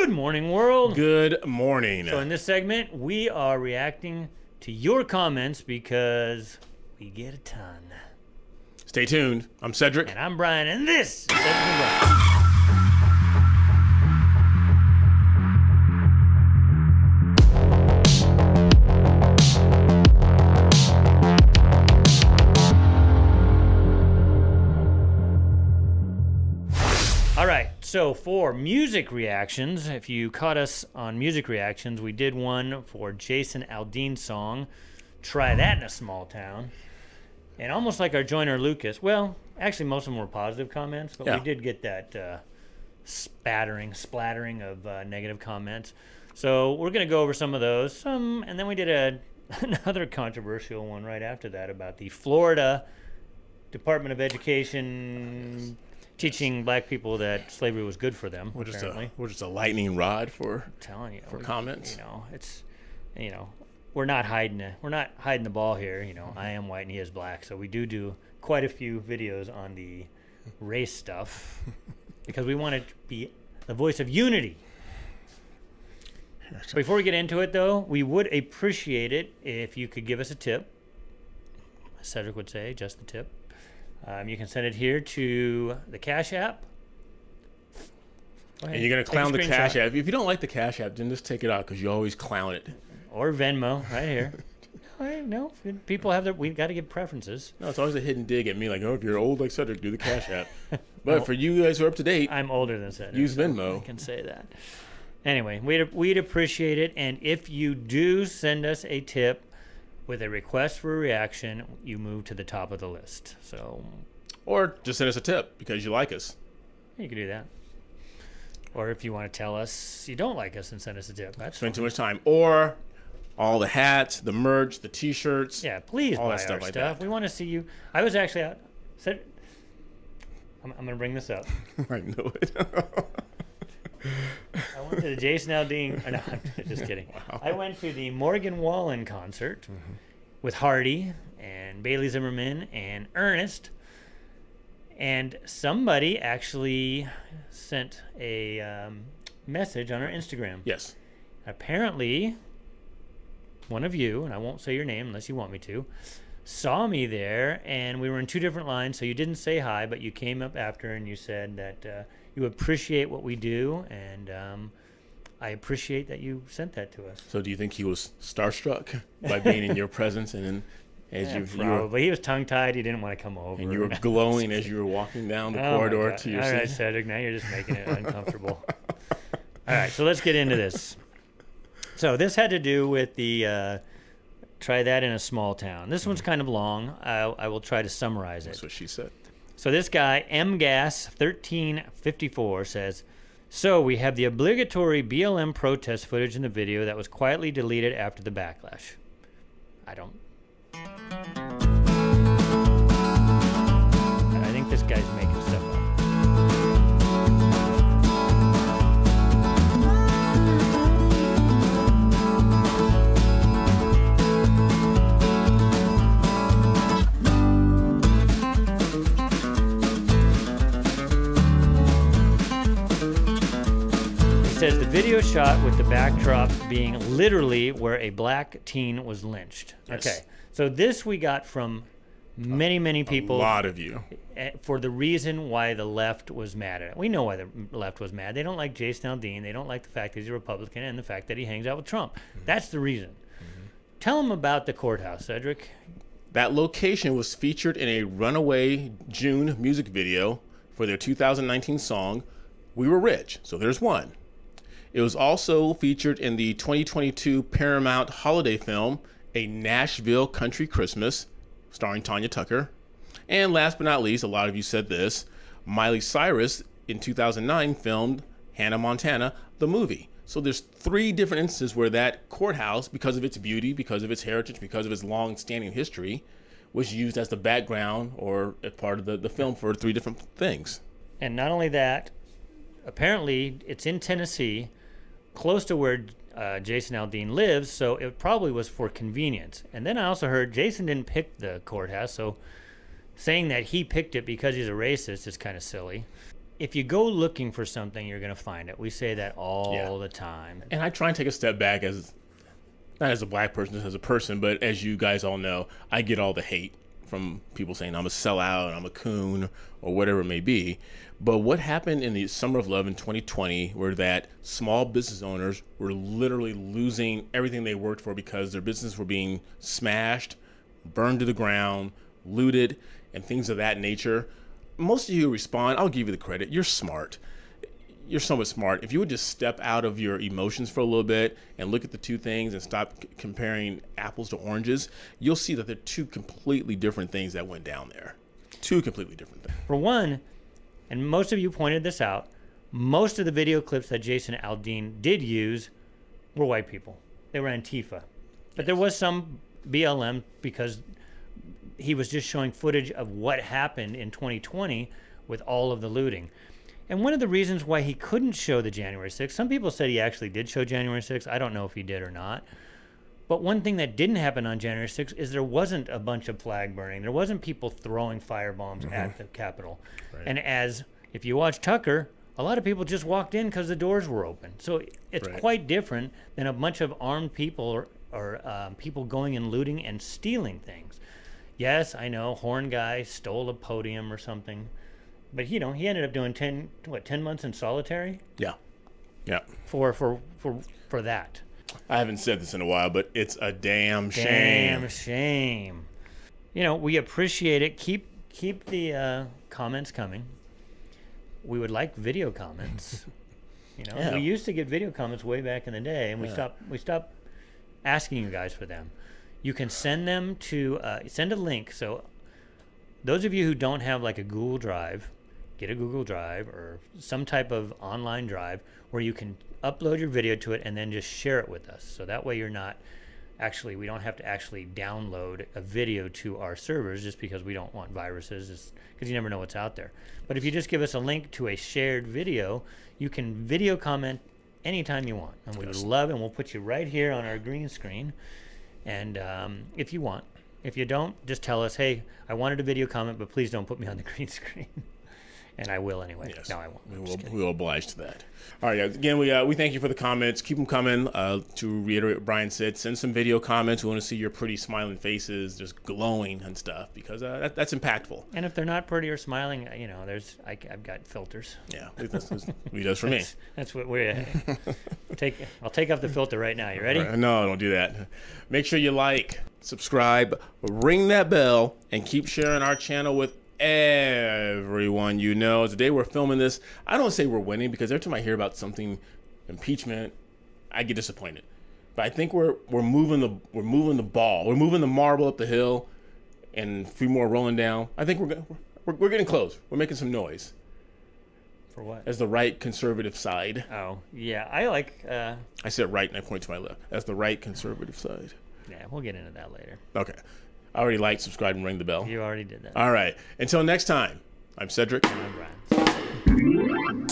Good morning, world. Good morning. So in this segment, we are reacting to your comments because we get a ton. Stay tuned. I'm Cedric. And I'm Brian, and this is Cedric and Brian. All right, so for music reactions, if you caught us on music reactions, we did one for Jason Aldean's song, Try That in a Small Town. And almost like our joiner Lucas, well, actually most of them were positive comments, but we did get that splattering of negative comments. So we're going to go over some of those, and then we did another controversial one right after that about the Florida Department of Education teaching black people that slavery was good for them. We're just a lightning rod for comments. We're not hiding the ball here. I am white and he is black, so we do quite a few videos on the race stuff because we want it to be the voice of unity. Before we get into it, though, we would appreciate it if you could give us a tip. Cedric would say, just the tip. You can send it here to the Cash App. And you're going to clown the Cash App. If you don't like the Cash App, then just take it out because you always clown it. Or Venmo, right here. No, people have we've got to give preferences. No, it's always a hidden dig at me, like, oh, if you're old like Cedric, do the Cash App. But for you guys who are up to date, I'm older than Cedric. Use Venmo. I can say that. Anyway, we'd appreciate it. And if you do send us a tip with a request for a reaction, you move to the top of the list. So, or just send us a tip because you like us. You can do that. Or if you want to tell us you don't like us and send us a tip, that's spend too much time. Or all the hats, the merch, the T-shirts. Yeah, please all buy that stuff our like stuff. that. We want to see you. I was actually out. I'm going to bring this up. I know it. I went to the Jason Aldean. No, I'm just kidding. Wow. I went to the Morgan Wallen concert with Hardy and Bailey Zimmerman and Ernest. And somebody actually sent a message on our Instagram. Yes. Apparently, one of you, and I won't say your name unless you want me to, saw me there, and we were in two different lines, so you didn't say hi, but you came up after and you said that you appreciate what we do, and I appreciate that you sent that to us. So do you think he was starstruck by being in your presence, and then probably he was tongue-tied, he didn't want to come over, and you were glowing as you were walking down the corridor to your seat? All right, Cedric, now you're just making it uncomfortable. All right, so let's get into this. So this had to do with the Try That in a Small Town. This one's kind of long. I will try to summarize it. That's what she said. So this guy, MGas1354, says, so we have the obligatory BLM protest footage in the video that was quietly deleted after the backlash. I think this guy's making stuff up. Says the video shot with the backdrop being literally where a black teen was lynched. Yes. Okay, so this we got from many people. A lot of you. For the reason why the left was mad at it. We know why the left was mad. They don't like Jason Aldean. They don't like the fact that he's a Republican and the fact that he hangs out with Trump. That's the reason. Tell them about the courthouse, Cedric. That location was featured in a Runaway June music video for their 2019 song, We Were Rich. So there's one. It was also featured in the 2022 Paramount holiday film, A Nashville Country Christmas, starring Tanya Tucker. And last but not least, a lot of you said this, Miley Cyrus in 2009 filmed Hannah Montana, the movie. So there's 3 different instances where that courthouse, because of its beauty, because of its heritage, because of its long-standing history, was used as the background or a part of the film for 3 different things. And not only that, apparently it's in Tennessee, close to where Jason Aldean lives, so it probably was for convenience. And then I also heard Jason didn't pick the courthouse, so saying that he picked it because he's a racist is kind of silly. if you go looking for something, you're going to find it. We say that all the time. And I try and take a step back as, not as a black person, just as a person, but as you guys all know, I get all the hate from people saying I'm a sellout, I'm a coon, or whatever it may be. But what happened in the summer of love in 2020 were that small business owners were literally losing everything they worked for because their business were being smashed, burned to the ground, looted, and things of that nature. Most of you respond, I'll give you the credit, you're smart. You're somewhat smart. If you would just step out of your emotions for a little bit and look at the two things and stop comparing apples to oranges, you'll see that they're two completely different things that went down there. Two completely different things. For one, and most of you pointed this out, most of the video clips that Jason Aldean did use were white people. They were Antifa. But there was some BLM because he was just showing footage of what happened in 2020 with all of the looting. And one of the reasons why he couldn't show the January 6th, some people said he actually did show January 6th. I don't know if he did or not. But one thing that didn't happen on January 6th is there wasn't a bunch of flag burning. There wasn't people throwing firebombs at the Capitol. Right. And as if you watch Tucker, a lot of people just walked in because the doors were open. So it's quite different than a bunch of armed people or people going and looting and stealing things. Yes, I know, Horn guy stole a podium or something. But he ended up doing 10 months in solitary? Yeah. Yeah. For that. I haven't said this in a while, but it's a damn shame. Damn shame. We appreciate it. Keep the comments coming. We would like video comments. We used to get video comments way back in the day, and we stopped asking you guys for them. You can send them to send a link. So those of you who don't have like a Google Drive, get a Google Drive or some type of online drive where you can upload your video to it and then just share it with us. So that way we don't have to actually download a video to our servers just because we don't want viruses, because you never know what's out there. But if you just give us a link to a shared video, you can video comment anytime you want. And we would love it, and we'll put you right here on our green screen. And if you want. If you don't, just tell us, hey, I wanted a video comment, but please don't put me on the green screen. And I will anyway. Yes. No, I won't. We will oblige to that. All right, guys. Again, we thank you for the comments. Keep them coming. To reiterate what Brian said, send some video comments. We want to see your pretty smiling faces, just glowing and stuff, because that's impactful. And if they're not pretty or smiling, I've got filters. Yeah, that's he does for me. That's what we're I'll take off the filter right now. You ready? Right. No, don't do that. Make sure you like, subscribe, ring that bell, and keep sharing our channel with everyone you know. Today we're filming this. I don't say we're winning, because every time I hear about something, impeachment, I get disappointed. But I think we're moving the ball. We're moving the marble up the hill, and a few more rolling down. I think we're getting close. We're making some noise. For what? As the right conservative side. Oh yeah, I like. I said right, and I point to my left. As the right conservative side. Yeah, we'll get into that later. Okay. I already liked, subscribe, and ring the bell. You already did that. All right. Until next time, I'm Cedric. And I'm Brian.